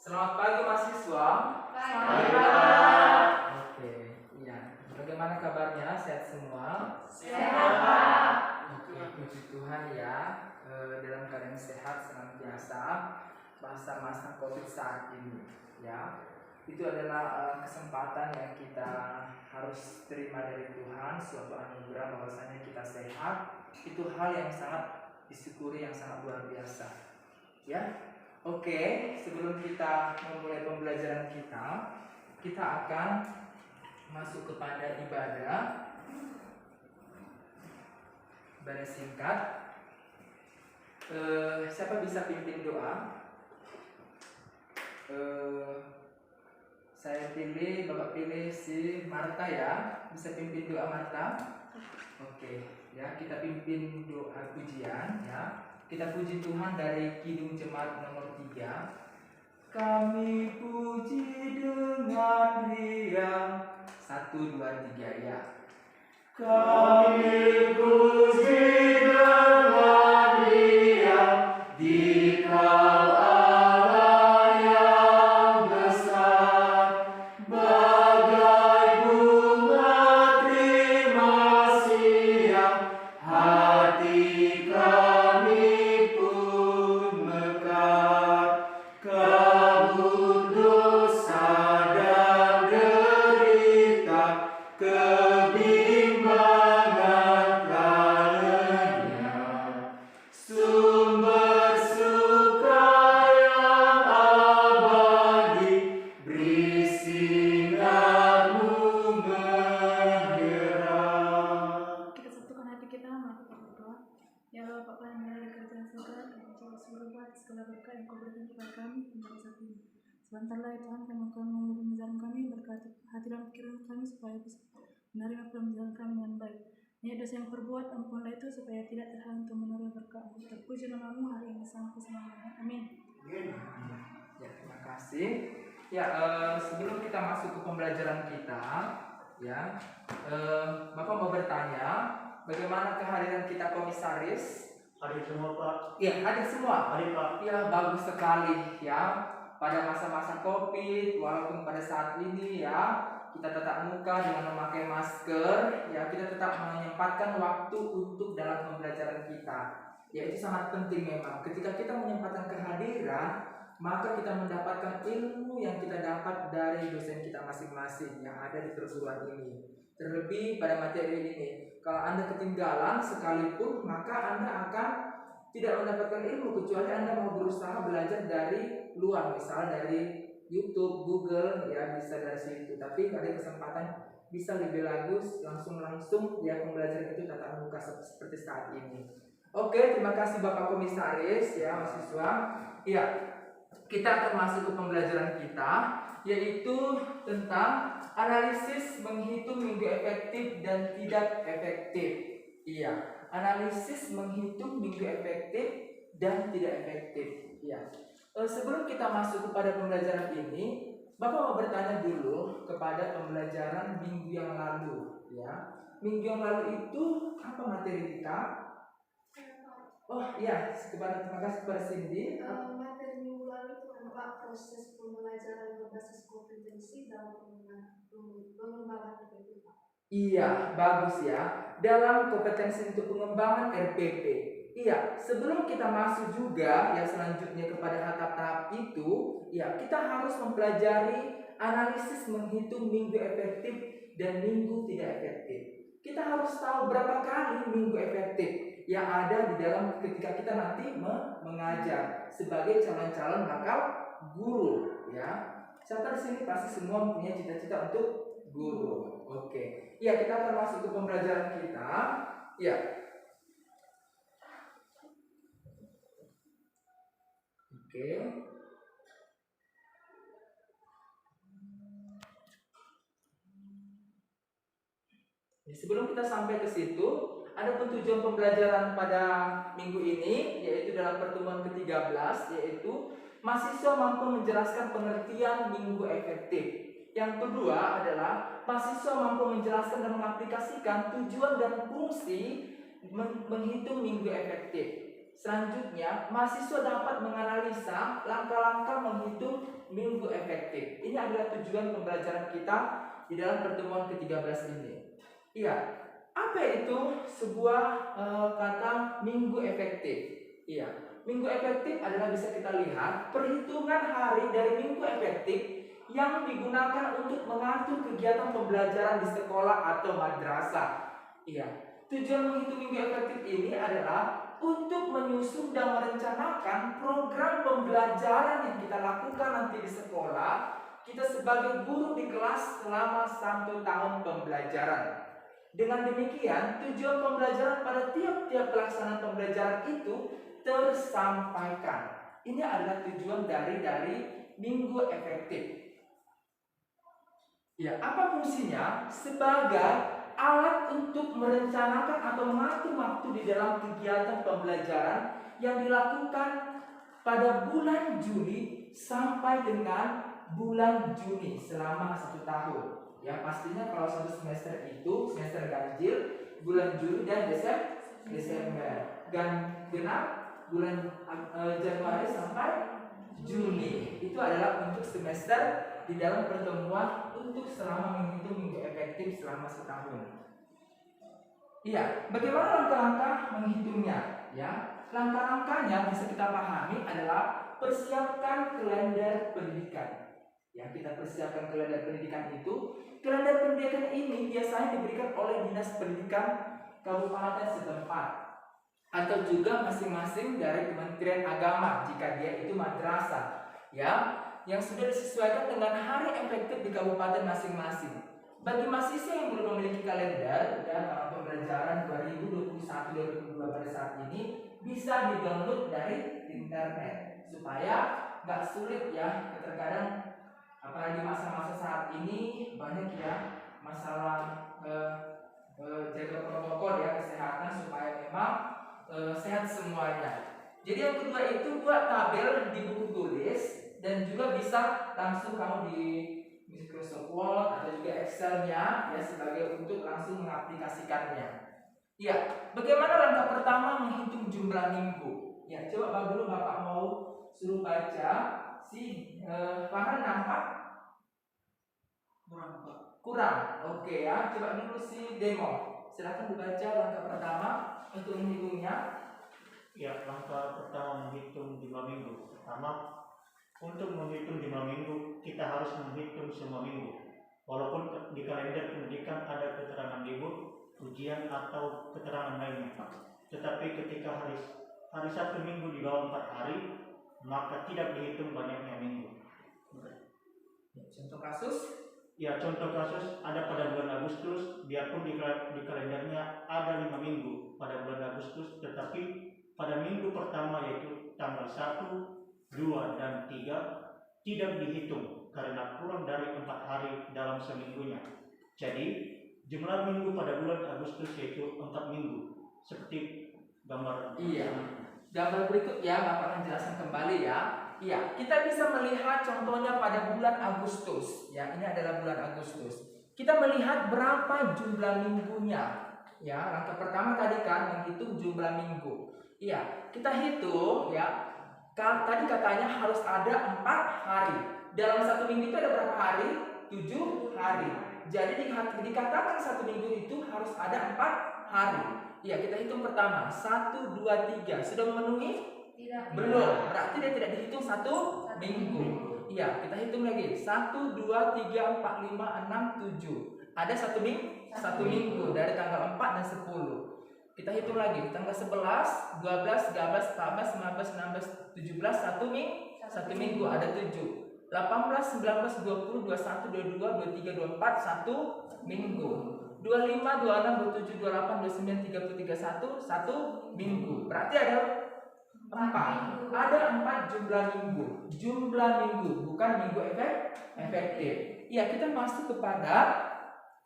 Selamat pagi mahasiswa. Pagi, Pak. Oke, iya. Bagaimana kabarnya? Sehat semua? Sehat, Pak. Oke, puji Tuhan ya. Dalam keadaan sehat senantiasa masa-masa COVID saat ini, ya. Itu adalah kesempatan yang kita harus terima dari Tuhan, suatu anugerah bahwasanya kita sehat. Itu hal yang sangat disyukuri, yang sangat luar biasa, ya. Oke, sebelum kita memulai pembelajaran kita akan masuk kepada ibadah singkat. Siapa bisa pimpin doa? Saya pilih, Bapak pilih si Marta ya. Bisa pimpin doa Marta? Oke, ya kita pimpin doa pujian ya. Kita puji Tuhan dari Kidung Jemaat nomor 3. Kami puji dengan riang. 1, 2, 3 ya. Kami puji dengan riang di Kau Allah yang besar, bagai bunga terima siang, hati kami pun mekar. Kabut dosa dan derita, kebimbangan kalanya, sumber suka yang abadi, beri sinarmu menyerah. Kita satukan hati kita, mari kita berdoa. Ya Allah, Bapa yang dari kerjaan surga, kami coba seluruh buat segala berkat yang Kau berikan kepada kami hingga saat ini. Sebentar lagi Tuhan, kami akan memulai pembelajaran kami, berkati hati dan pikiran kami supaya bisa menerima pembelajaran kami dengan baik. Niat dosa yang perbuat, ampunlah itu supaya tidak terhalang untuk menerima berkat-Mu. Terpuji nama-Mu hari ini sampai selamanya. Amin. Ya, terima kasih. Ya, sebelum kita masuk ke pembelajaran kita, ya, Bapak mau bertanya, bagaimana kehadiran kita komisaris? Hadir semua Pak. Iya, hadir semua. Hadir Pak. Ya, bagus sekali ya. Pada masa-masa COVID, walaupun pada saat ini ya kita tatap muka dengan memakai masker, ya kita tetap menyempatkan waktu untuk dalam pembelajaran kita. Ya, itu sangat penting memang. Ketika kita menyempatkan kehadiran, maka kita mendapatkan ilmu yang kita dapat dari dosen kita masing-masing yang ada di perguruan ini. Terlebih pada materi ini, kalau Anda ketinggalan sekalipun, maka Anda akan tidak mendapatkan ilmu kecuali Anda mau berusaha belajar dari luar, misalnya dari YouTube, Google, ya bisa dari situ. Tapi ada kesempatan bisa lebih bagus langsung ya pembelajaran itu tatap muka seperti saat ini. Oke, terima kasih Bapak Komisaris ya mahasiswa. Iya, kita akan masuk ke pembelajaran kita, yaitu tentang analisis menghitung minggu efektif dan tidak efektif. Iya, analisis menghitung minggu efektif dan tidak efektif. Iya. Sebelum kita masuk kepada pembelajaran ini, Bapak mau bertanya dulu kepada pembelajaran minggu yang lalu. Ya, minggu yang lalu itu apa materi kita? Oh iya, terima kasih kepada Cindy. Materi minggu lalu itu adalah proses pembelajaran berbasis kompetensi dalam pengembangan RPP. Iya, bagus ya. Dalam kompetensi untuk pengembangan RPP. Iya, sebelum kita masuk juga ya selanjutnya kepada tahap-tahap itu, ya kita harus mempelajari analisis menghitung minggu efektif dan minggu tidak efektif. Kita harus tahu berapa kali minggu efektif yang ada di dalam ketika kita nanti mengajar sebagai calon-calon bakal guru, ya. Siapa di sini pasti semua punya cita-cita untuk guru. Oke. Ya, kita akan masuk ke pembelajaran kita. Ya. Oke. Sebelum kita sampai ke situ, ada tujuan pembelajaran pada minggu ini, yaitu dalam pertemuan ke-13, yaitu mahasiswa mampu menjelaskan pengertian minggu efektif. Yang kedua adalah mahasiswa mampu menjelaskan dan mengaplikasikan tujuan dan fungsi menghitung minggu efektif. Selanjutnya, mahasiswa dapat menganalisa langkah-langkah menghitung minggu efektif. Ini adalah tujuan pembelajaran kita di dalam pertemuan ke-13 ini. Iya, apa itu sebuah kata minggu efektif? Iya, minggu efektif adalah bisa kita lihat perhitungan hari dari minggu efektif yang digunakan untuk mengatur kegiatan pembelajaran di sekolah atau madrasah. Iya, tujuan menghitung minggu efektif ini adalah untuk menyusun dan merencanakan program pembelajaran yang kita lakukan nanti di sekolah, kita sebagai guru di kelas selama 1 tahun pembelajaran. Dengan demikian, tujuan pembelajaran pada tiap-tiap pelaksanaan pembelajaran itu tersampaikan. Ini adalah tujuan dari minggu efektif. Ya, apa fungsinya? Sebagai alat untuk merencanakan atau mengatur waktu di dalam kegiatan pembelajaran yang dilakukan pada bulan Juli sampai dengan bulan Juni selama 1 tahun. Ya, pastinya kalau 1 semester itu semester ganjil bulan Juli dan Desember, dan genap bulan Januari sampai Juni. Itu adalah untuk semester di dalam pertemuan untuk selama menghitung minggu efektif selama setahun. Iya, bagaimana langkah-langkah menghitungnya? Ya, langkah-langkahnya bisa kita pahami adalah persiapkan kalender pendidikan. Ya, kita persiapkan kalender pendidikan itu. Kalender pendidikan ini biasanya diberikan oleh Dinas Pendidikan Kabupaten setempat atau juga masing-masing dari Kementerian Agama jika dia itu madrasah. Ya, yang sudah disesuaikan dengan hari efektif di kabupaten masing-masing. Bagi mahasiswa yang belum memiliki kalender dan pembelajaran 2021-2022 pada saat ini bisa di-download dari internet supaya nggak sulit ya. Terkadang apalagi masa-masa saat ini banyak ya masalah jaga protokol ya kesehatan supaya memang sehat semuanya. Jadi yang kedua itu buat tabel di buku tulis dan juga bisa langsung kamu di Microsoft Word atau juga Excel-nya ya sebagai untuk langsung mengaplikasikannya. Ya, bagaimana langkah pertama menghitung jumlah minggu? Ya, coba dulu Bapak mau suruh baca si Farhan nampak? Kurang. Oke ya, coba dulu si demo. Silakan dibaca langkah pertama untuk menghitungnya. Ya, langkah pertama menghitung jumlah minggu. Pertama, untuk menghitung jumlah minggu, kita harus menghitung semua minggu. Walaupun di kalender pendidikan ada keterangan libur, ujian atau keterangan lainnya. Tetapi ketika hari 1 minggu di bawah 4 hari, maka tidak dihitung banyaknya minggu. Contoh kasus? Ya, contoh kasus ada pada bulan Agustus, biarpun di kalendernya ada 5 minggu pada bulan Agustus, tetapi pada minggu pertama yaitu tanggal 1, 2 dan 3 tidak dihitung karena kurang dari 4 hari dalam seminggunya. Jadi jumlah minggu pada bulan Agustus yaitu 4 minggu seperti gambar. Iya. Gambar berikut ya Bapak akan jelaskan kembali ya. Iya, kita bisa melihat contohnya pada bulan Agustus. Ya, ini adalah bulan Agustus. Kita melihat berapa jumlah minggunya. Ya, langkah pertama tadi kan menghitung jumlah minggu. Iya, kita hitung ya. Tadi katanya harus ada 4 hari. Dalam 1 minggu itu ada berapa hari? 7 hari. Jadi dikatakan 1 minggu itu harus ada 4 hari. Ya, kita hitung pertama 1, 2, 3. Sudah memenuhi? Tidak. Belum. Berarti dia tidak dihitung 1 minggu. Iya, kita hitung lagi 1, 2, 3, 4, 5, 6, 7. Ada 1 minggu dari tanggal 4 dan 10. Kita hitung lagi tanggal 11, 12, 13, 14, 15, 16, 17, 1 minggu ada 7. 18, 19, 20, 21, 22, 23, 24, 1 minggu. 25, 26, 27, 28, 29, 30, 31, 1 minggu. Berarti ada 4. Ada 4 jumlah minggu. Jumlah minggu, bukan minggu efektif. Ya, kita masuk kepada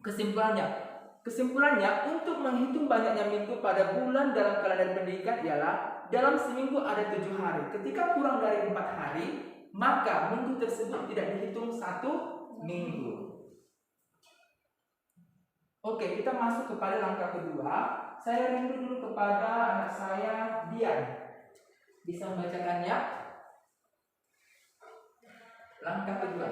kesimpulannya. Kesimpulannya, untuk menghitung banyaknya minggu pada bulan dalam kalender pendidikan ialah dalam seminggu ada 7 hari. Ketika kurang dari 4 hari, maka minggu tersebut tidak dihitung 1 minggu. Oke, kita masuk kepada langkah kedua. Saya rindu dulu kepada anak saya, Dian. Bisa membacakannya? Langkah kedua.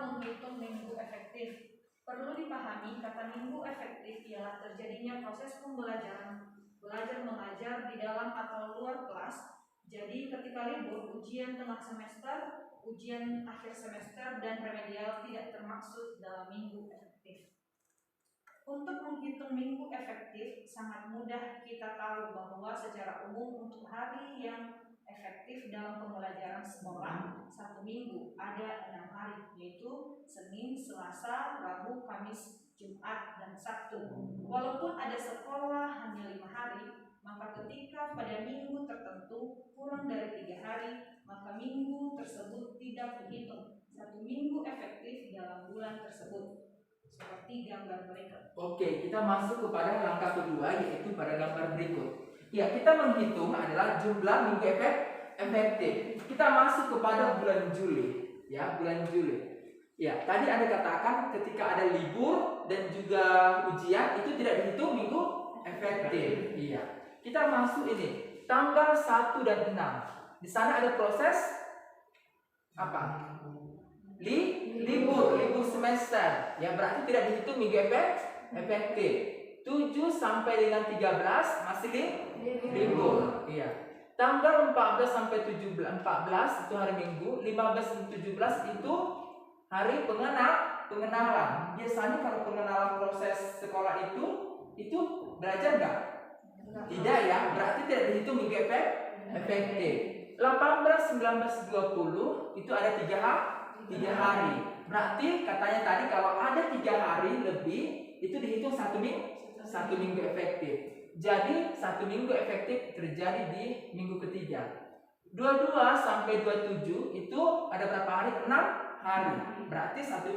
Menghitung minggu efektif. Perlu dipahami, kata minggu efektif ialah terjadinya proses pembelajaran, belajar mengajar di dalam atau luar kelas. Jadi ketika libur, ujian tengah semester, ujian akhir semester, dan remedial tidak termaksud dalam minggu efektif. Untuk menghitung minggu efektif, sangat mudah. Kita tahu bahwa secara umum untuk hari yang efektif dalam pembelajaran sekolah satu minggu ada 6 hari, yaitu Senin, Selasa, Rabu, Kamis, Jumat, dan Sabtu. Walaupun ada sekolah hanya 5 hari, maka ketika pada minggu tertentu kurang dari 3 hari, maka minggu tersebut tidak dihitung satu minggu efektif dalam bulan tersebut. Seperti gambar berikut. Oke, kita masuk kepada langkah kedua, yaitu pada gambar berikut. Ya, kita menghitung adalah jumlah minggu efektif. Kita masuk kepada bulan Juli, ya, bulan Juli. Ya, tadi Anda katakan ketika ada libur dan juga ujian itu tidak dihitung minggu efektif. Iya. Kita masuk ini tanggal 1 dan 6. Di sana ada proses apa? Libur semester. Ya, berarti tidak dihitung minggu efektif. 7 sampai dengan 13 masih libur. Iya. Tanggal 14 sampai 14 itu hari Minggu, 15 dan 17 itu hari pengenalan. Biasanya kalau pengenalan proses sekolah itu belajar enggak? Tidak ya, berarti tidak dihitung minggu efektif. 18, 19, 20 itu ada 3 hari. Berarti katanya tadi kalau ada 3 hari lebih itu dihitung satu minggu efektif. Jadi 1 minggu efektif terjadi di minggu ketiga. 22 sampai 27 itu ada berapa hari? 6 hari. Berarti 1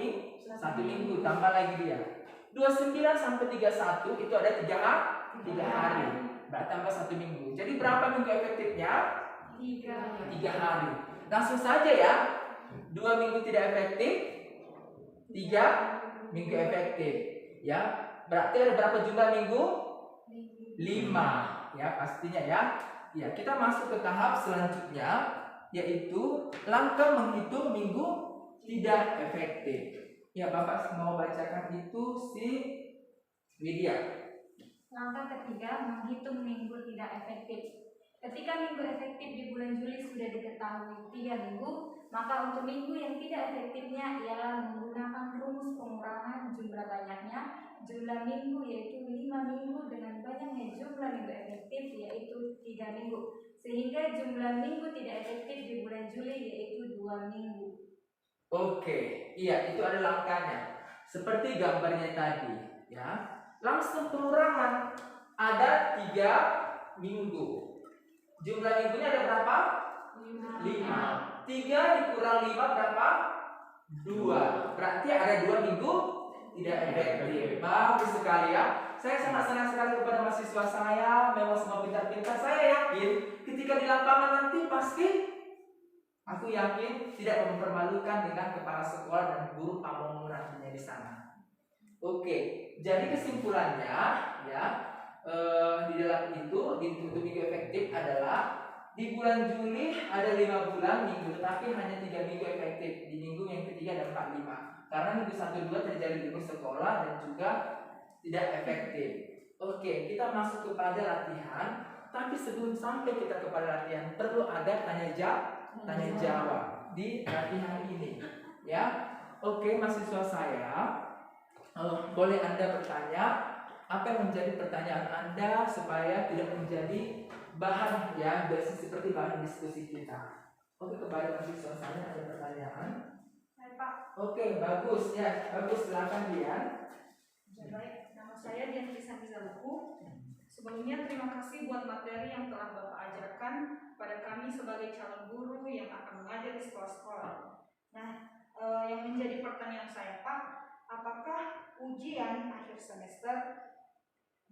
minggu tambah lagi dia. 29 sampai 31 itu ada 3 hari. Berarti tambah 1 minggu. Jadi berapa minggu efektifnya? 3 hari. Langsung saja ya. 2 minggu tidak efektif, 3 minggu efektif. Ya, berarti ada berapa jumlah minggu? 5. Ya, pastinya ya. Ya, kita masuk ke tahap selanjutnya, yaitu langkah menghitung minggu tidak efektif. Ya, Bapak mau bacakan itu si Widya. Langkah ketiga, menghitung minggu tidak efektif. Ketika minggu efektif di bulan Juli sudah diketahui 3 minggu, maka untuk minggu yang tidak efektifnya ialah menggunakan rumus pengurangan jumlah banyaknya jumlah minggu, yaitu 5 minggu dengan banyaknya jumlah minggu efektif, yaitu 3 minggu, sehingga jumlah minggu tidak efektif di bulan Juli yaitu 2 minggu. Oke, iya, itu ada langkahnya seperti gambarnya tadi ya. Langsung pengurangan, ada 3 minggu. Jumlah minggunya ada berapa? 5. 3 dikurang 5 berapa? 2. Berarti ada 2 minggu tidak efektif. Bagus sekali ya. Saya sangat senang sekali kepada mahasiswa saya. Memang semua pintar-pintar. Saya yakin ketika di lapangan nanti pasti, aku yakin tidak mempermalukan dengan kepala sekolah dan guru pamongmu nantinya di sana. Oke, jadi kesimpulannya ya, di dalam itu untuk minggu efektif adalah di bulan Juli ada 5 bulan minggu, tetapi hanya 3 minggu efektif. Di minggu yang ketiga ada 4, 5. Karena minggu 1, 2 terjadi libur sekolah dan juga tidak efektif. Oke, kita masuk kepada latihan. Tapi sebelum sampai kita kepada latihan, perlu ada tanya jawab di latihan ini. Ya, oke mahasiswa saya, boleh Anda bertanya apa yang menjadi pertanyaan Anda supaya tidak menjadi bahan ya, seperti bahan diskusi kita. Oke, kepada mahasiswa saya ada pertanyaan. Hai Pak. Oke, bagus ya, bagus, silakan Dian. Baik, nama saya Dian Krisna Luku. Sebelumnya terima kasih buat materi yang telah Bapak ajarkan pada kami sebagai calon guru yang akan mengajar di sekolah-sekolah. Nah, yang menjadi pertanyaan saya Pak, apakah ujian akhir semester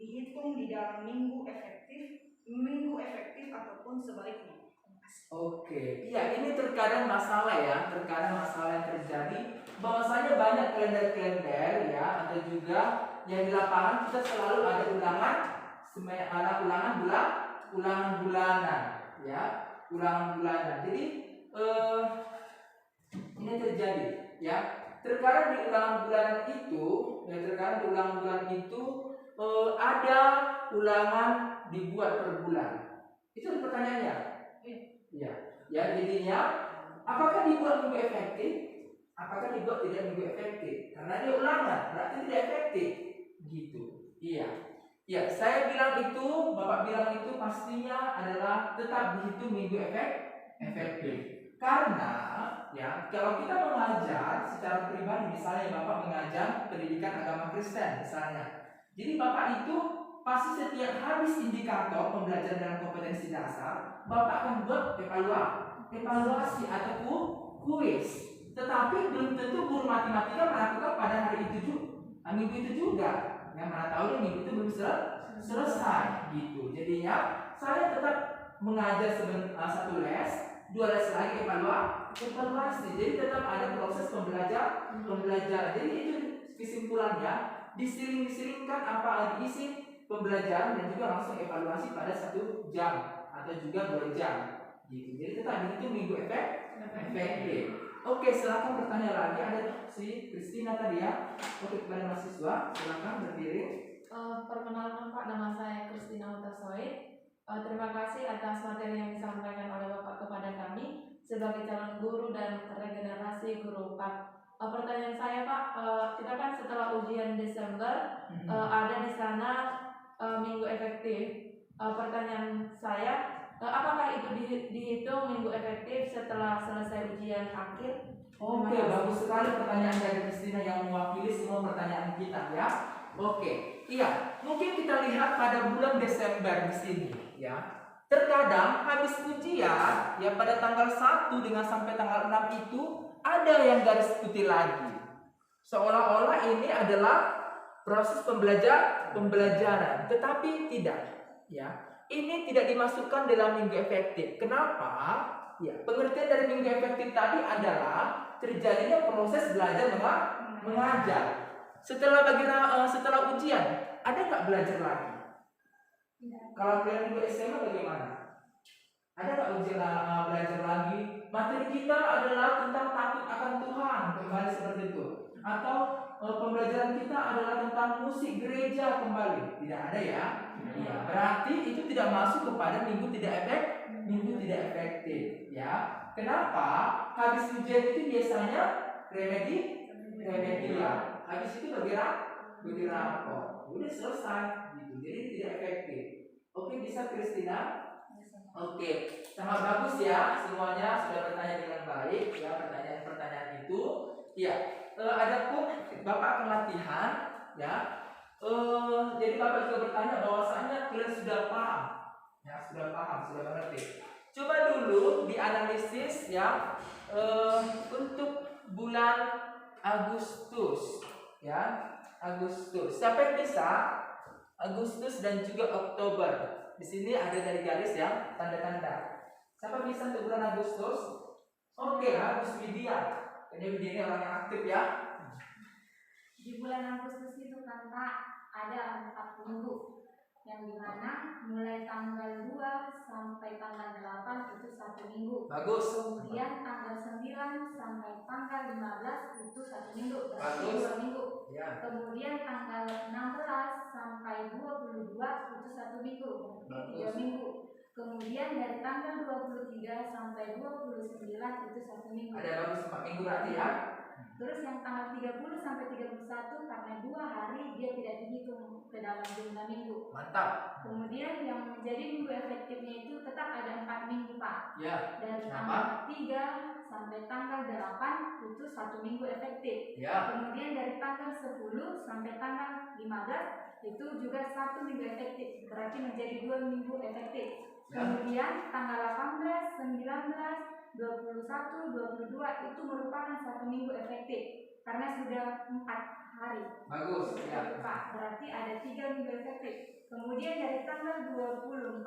dihitung di dalam minggu efektif ataupun sebaliknya? Oke, ya ini terkadang masalah ya, yang terjadi. Bahwasanya banyak kalender-kalender ya, ada juga yang di lapangan kita selalu ada ulangan bulanan ya, ulangan bulanan. Jadi Ini terjadi, ya. Terkadang di ulangan bulanan itu, ada ulangan dibuat per bulan. Itu pertanyaannya. Iya. Ya, jadinya apakah dibuat minggu efektif? Apakah dibuat tidak minggu efektif? Karena dia ulangan, berarti tidak efektif. Gitu. Iya. Ya, saya bilang itu, Bapak bilang itu pastinya adalah tetap dihitung minggu efektif. Karena ya, kalau kita mengajar secara pribadi, misalnya Bapak mengajar pendidikan agama Kristen misalnya. Jadi Bapak itu pasti setiap habis indikator pembelajaran dalam kompetensi dasar, Bapak akan buat evaluasi atau kuis. Tetapi belum tentu guru matematika melakukan pada hari itu juga, minggu itu juga. Yang mana tahu dia minggu itu belum selesai gitu. Jadinya saya tetap mengajar satu les, 2 les lagi evaluasi. Jadi tetap ada proses pembelajaran. Jadi itu kesimpulannya, disiring-siringkan apa yang diisi pembelajaran dan juga langsung evaluasi pada 1 jam atau juga 2 jam gitu. Jadi tetap itu minggu efektif. Oke, silakan bertanya lagi. Ada si Kristina tadi ya. Oke, kepada mahasiswa silakan berdiri. Perkenalkan Pak, nama saya Kristina Utasoid. Terima kasih atas materi yang disampaikan oleh Bapak kepada kami sebagai calon guru dan regenerasi guru Pak. Pertanyaan saya Pak, kita kan setelah ujian Desember ada di sana minggu efektif. Pertanyaan saya, apakah itu dihitung minggu efektif setelah selesai ujian akhir? Oke, bagus sekali pertanyaan dari Kristina yang mewakili semua pertanyaan kita ya. Oke, iya, mungkin kita lihat pada bulan Desember di sini ya. Terkadang habis ujian ya pada tanggal 1 dengan sampai tanggal 6 itu ada yang garis putih lagi. Seolah-olah ini adalah proses pembelajaran, tetapi tidak ya. Ini tidak dimasukkan dalam minggu efektif. Kenapa? Ya, pengertian dari minggu efektif tadi adalah terjadinya proses belajar mengajar. Setelah ujian, ada nggak belajar lagi? Kalau kalian di SMA bagaimana? Ada nggak belajar lagi? Materi kita adalah tentang takut akan Tuhan, kembali seperti itu. Atau pembelajaran kita adalah tentang musik gereja kembali. Tidak ada ya? Ya, berarti itu tidak masuk kepada minggu tidak efektif ya. Kenapa? Habis ujian itu biasanya remedial. Habis itu bagi rapor. Udah selesai gitu. Jadi tidak efektif. Oke, bisa Kristina? Oke, sangat bagus ya. Semuanya sudah bertanya dengan baik ya, pertanyaan-pertanyaan itu. Ya, adapun Bapak akan latihan ya. Jadi Bapak juga bertanya bahwasanya kalian sudah paham, ya sudah mengerti. Coba dulu dianalisis ya untuk bulan Agustus, ya Agustus. Siapa yang bisa? Agustus dan juga Oktober. Di sini ada dari garis ya tanda-tanda. Siapa bisa untuk bulan Agustus? Oke, Agus Widya. Ini Widya ini orang yang aktif ya. Di bulan Agustus itu kan Pak ada 4 minggu, yang dimana mulai tanggal 2 sampai tanggal 8 itu 1 minggu. Bagus. Kemudian tanggal 9 sampai tanggal 15 itu 1 minggu, berarti Bagus. 2 minggu. Ya. Kemudian tanggal 16 sampai 22 itu 1 minggu, berarti 3 minggu. Kemudian dari tanggal 23 sampai 29 itu 1 minggu. Ada bagus 4 minggu berarti ya. Terus yang tanggal 30 sampai 31 karena 2 hari dia tidak dihitung ke dalam jumlah minggu. Mantap. Kemudian yang menjadi minggu efektifnya itu tetap ada 4 minggu Pak. Ya. Dari Kenapa? tanggal 3 sampai tanggal 8 itu 1 minggu efektif. Ya. Kemudian dari tanggal 10 sampai tanggal 15 itu juga 1 minggu efektif. Berarti menjadi 2 minggu efektif. Ya. Kemudian tanggal 18, 19, 21, 22 itu merupakan 1 minggu efektif karena sudah 4 hari. Bagus ya. Pak, berarti ada 3 minggu efektif. Kemudian dari tanggal 24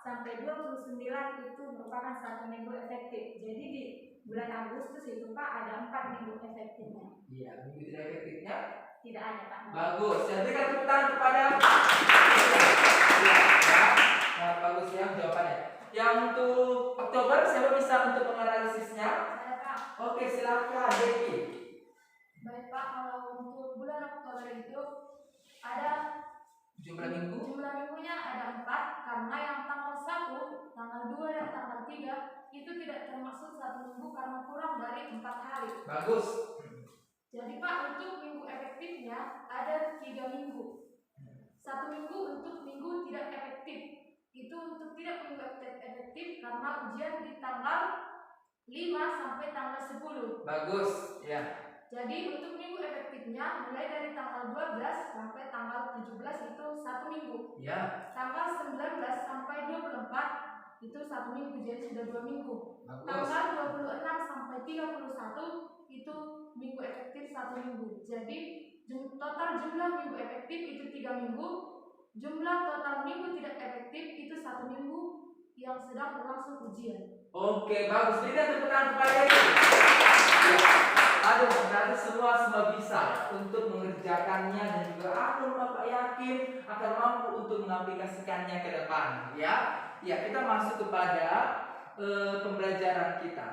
sampai 29 itu merupakan 1 minggu efektif. Jadi di bulan Agustus itu Pak ada 4 minggu efektifnya. Iya, minggu tidak efektifnya Tidak ada Pak. bagus. Saya berikan tepuk tangan kepada bagus ya jawabannya. Yang untuk Oktober siapa bisa untuk menganalisisnya? Ada Pak. Pak. Oke, silakan Becky. Baik Pak, kalau untuk bulan Oktober itu ada Jumlah minggu? jumlah minggunya ada 4, karena yang tanggal 1, tanggal 2 dan tanggal 3 itu tidak termasuk satu minggu karena kurang dari 4 hari. Bagus. Jadi Pak, untuk minggu efektifnya ada 3 minggu. 1 minggu untuk minggu tidak efektif. Itu untuk tidak minggu efektif karena ujian di tanggal 5 sampai tanggal 10. Bagus, ya. Jadi untuk minggu efektifnya mulai dari tanggal 12 sampai tanggal 17 itu 1 minggu. Ya, Tanggal 19 sampai 24 itu 1 minggu, jadi sudah 2 minggu. bagus. Tanggal 26 sampai 31 itu minggu efektif 1 minggu. Jadi total jumlah minggu efektif itu 3 minggu. Jumlah total minggu tidak efektif itu 1 minggu yang sedang berlangsung ujian. Oke, bagus. Berikan tepuk tangan kepada Eki. Ya. Aduh, berarti semua bisa untuk mengerjakannya dan juga aku Bapak yakin akan mampu untuk mengaplikasikannya ke depan. Ya, ya kita masuk kepada pembelajaran kita.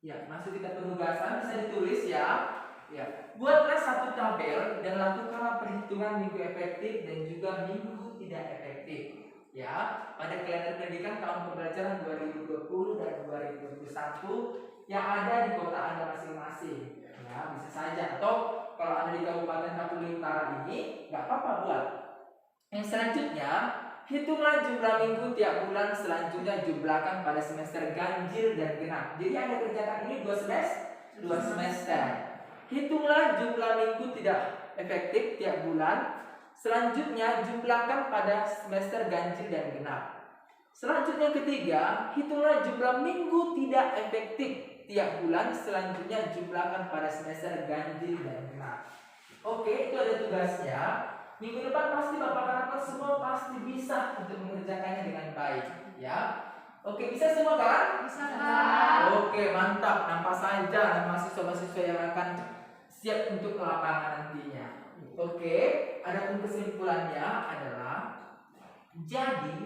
Ya, masuk kita penugasan bisa ditulis ya. Ya, buatlah satu tabel dan lakukanlah perhitungan minggu efektif dan juga minggu tidak efektif. Ya, pada kalender pendidikan tahun pembelajaran 2020 dan 2021 yang ada di kota Anda masing-masing. Ya, bisa saja. Atau kalau Anda di Kabupaten Kapuli Utara ini, nggak apa-apa buat. Yang selanjutnya, hitunglah jumlah minggu tiap bulan selanjutnya jumlahkan pada semester ganjil dan genap. Jadi Anda kerjakan ini 2 semester. Hitunglah jumlah minggu tidak efektif tiap bulan. Selanjutnya jumlahkan pada semester ganjil dan genap. Selanjutnya ketiga, hitunglah jumlah minggu tidak efektif tiap bulan. Selanjutnya jumlahkan pada semester ganjil dan genap. Oke, itu ada tugasnya. Minggu depan pasti Bapak harapkan semua pasti bisa untuk mengerjakannya dengan baik, ya. Oke, bisa semua kan? Bisa Pak. Oke, mantap. Nampak saja mahasiswa-mahasiswa yang akan siap untuk ke lapangan nantinya. Oke, adapun kesimpulannya adalah jadi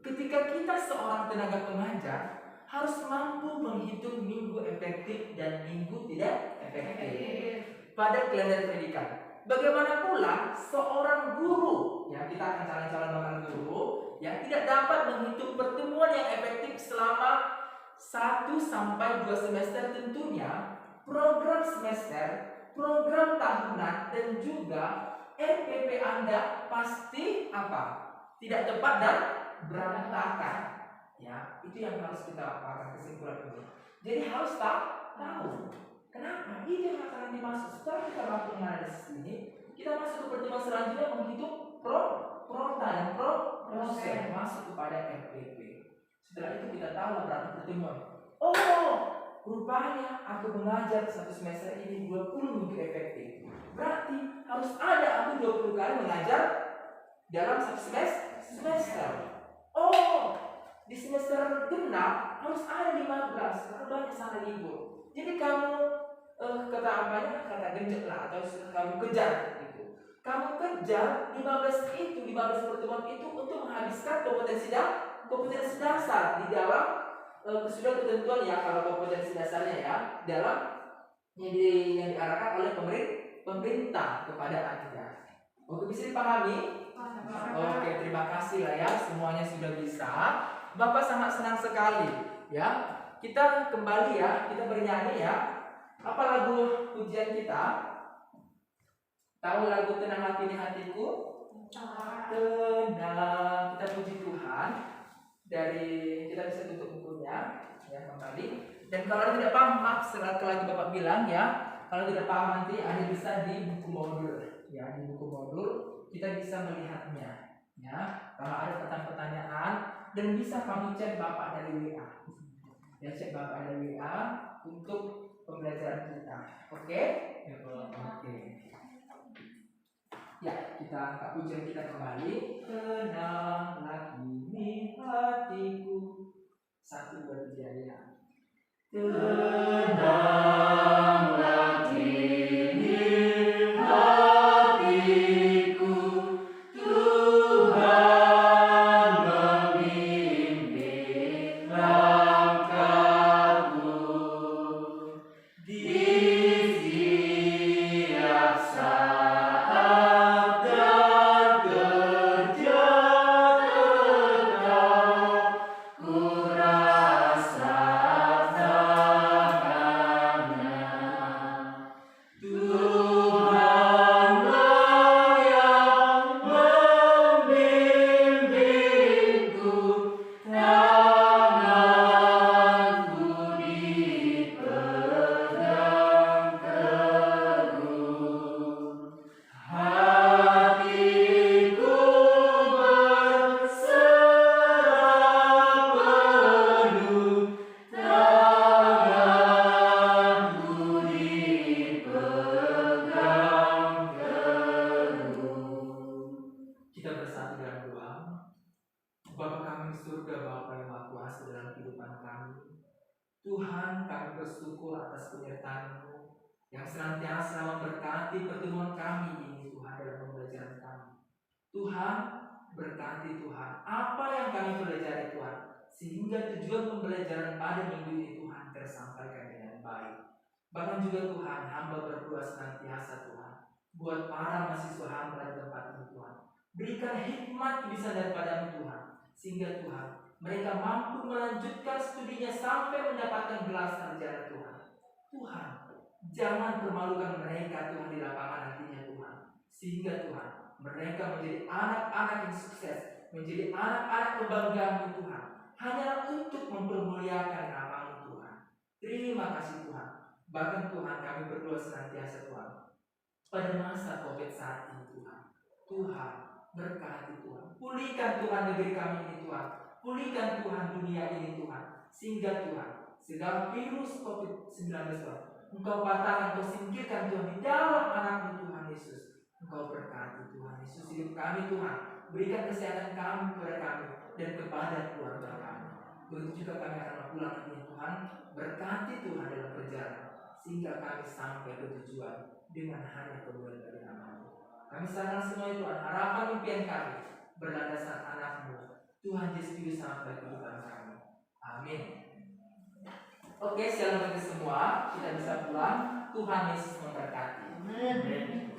ketika kita seorang tenaga pengajar harus mampu menghitung minggu efektif dan minggu tidak efektif pada kalender pendidikan. Bagaimana pula seorang guru, ya kita akan calon-calon bakal guru yang tidak dapat menghitung pertemuan yang efektif selama 1 sampai 2 semester, tentunya program semester, program tahunan dan juga RPP Anda pasti apa? Tidak tepat dan berantakan. Ya, itu yang harus kita pakai kesimpulan ini. Jadi harus tahu. Kenapa? Itu yang akan nanti masuk. Setelah kita mampu menganalisis ini, kita masuk ke pertemuan selanjutnya menghitung prota dan proses masuk kepada RPP. Setelah itu kita tahu berapa pertemuan. Oh, rupanya aku mengajar 1 semester ini 20 minggu efektif. Berarti harus ada aku 20 kali mengajar dalam 1 semester. Oh, di semester genap harus ada 15 karena banyak sana libur. Jadi kamu kata genjot lah atau kamu kejar gitu. Kamu kejar 15 pertemuan itu untuk menghabiskan kompetensi dasar di dalam sudah ketentuan ya, kalau kompetensi dasarnya ya dalam yang diarahkan oleh pemerintah kepada Anda. Oke, bisa dipahami? Oke, terima kasih lah ya, semuanya sudah bisa. Bapak sangat senang sekali ya. Kita kembali ya, kita bernyanyi ya. Apa lagu pujian kita? Tahu lagu Tenang Hati di Hatiku? Tenang, kita puji Tuhan. Dari kita bisa tutup bukunya ya kembali. Dan kalau tidak paham, maaf sekali lagi Bapak bilang ya, kalau tidak paham nanti ada bisa di buku modul ya, di buku modul kita bisa melihatnya ya. Kalau ada pertanyaan dan bisa kamu cek Bapak dari WA ya, cek Bapak dari WA untuk pembelajaran kita. Oke? Oke. Ya, kita angkat pujian kita kembali. Tenanglah kini hatiku. 1, 2, 3 ya. Tenanglah kini hatiku, Tuhan kehidupan kami. Tuhan, kami bersyukur atas penyertaan-Mu yang senantiasa memberkati pertemuan kami ini, Tuhan, dalam pembelajaran kami. Tuhan, berkati Tuhan apa yang kami pelajari, Tuhan, sehingga tujuan pembelajaran pada minggu ini, Tuhan, tersampaikan dengan baik. Bahkan juga Tuhan, hamba berdoa senantiasa, Tuhan, buat para mahasiswa hamba di tempat ini, Tuhan. Berikan hikmat bisa daripada-Mu, Tuhan, sehingga Tuhan, mereka mampu melanjutkan studinya sampai mendapatkan gelar sarjana, Tuhan. Tuhan, jangan permalukan mereka, Tuhan, di lapangan nantinya, Tuhan. Sehingga Tuhan, mereka menjadi anak-anak yang sukses, menjadi anak-anak kebanggaan-Mu, Tuhan. Hanya untuk mempermuliakan nama-Mu, Tuhan. Terima kasih, Tuhan. Bahkan Tuhan, kami berdoa senantiasa, Tuhan, pada masa COVID saat ini, Tuhan. Tuhan, berkati Tuhan. Pulihkan Tuhan negeri kami ini, Tuhan. Pulihkan Tuhan dunia ini, Tuhan. Sehingga Tuhan, segala virus COVID-19, Tuhan, Engkau patahkan, Engkau singkirkan, Tuhan, di dalam anak-Mu, Tuhan Yesus. Engkau berkati Tuhan Yesus hidup kami, Tuhan. Berikan kesehatan kami kepada kami dan kepada keluarga kami. Begitu juga kami akan pulang nantinya, Tuhan. Berkati Tuhan dalam perjalanan, sehingga kami sampai ke tujuan dengan hanya kemuliaan dari nama-Mu. Kami serahkan semua itu, Tuhan, harapan impian kami berlandaskan anak-Mu, Tuhan Yesus Kristus, sampai kehidupan kami. Amin. Oke, shalom bagi semua. Kita bisa pulang. Tuhan Yesus memberkati. Amin.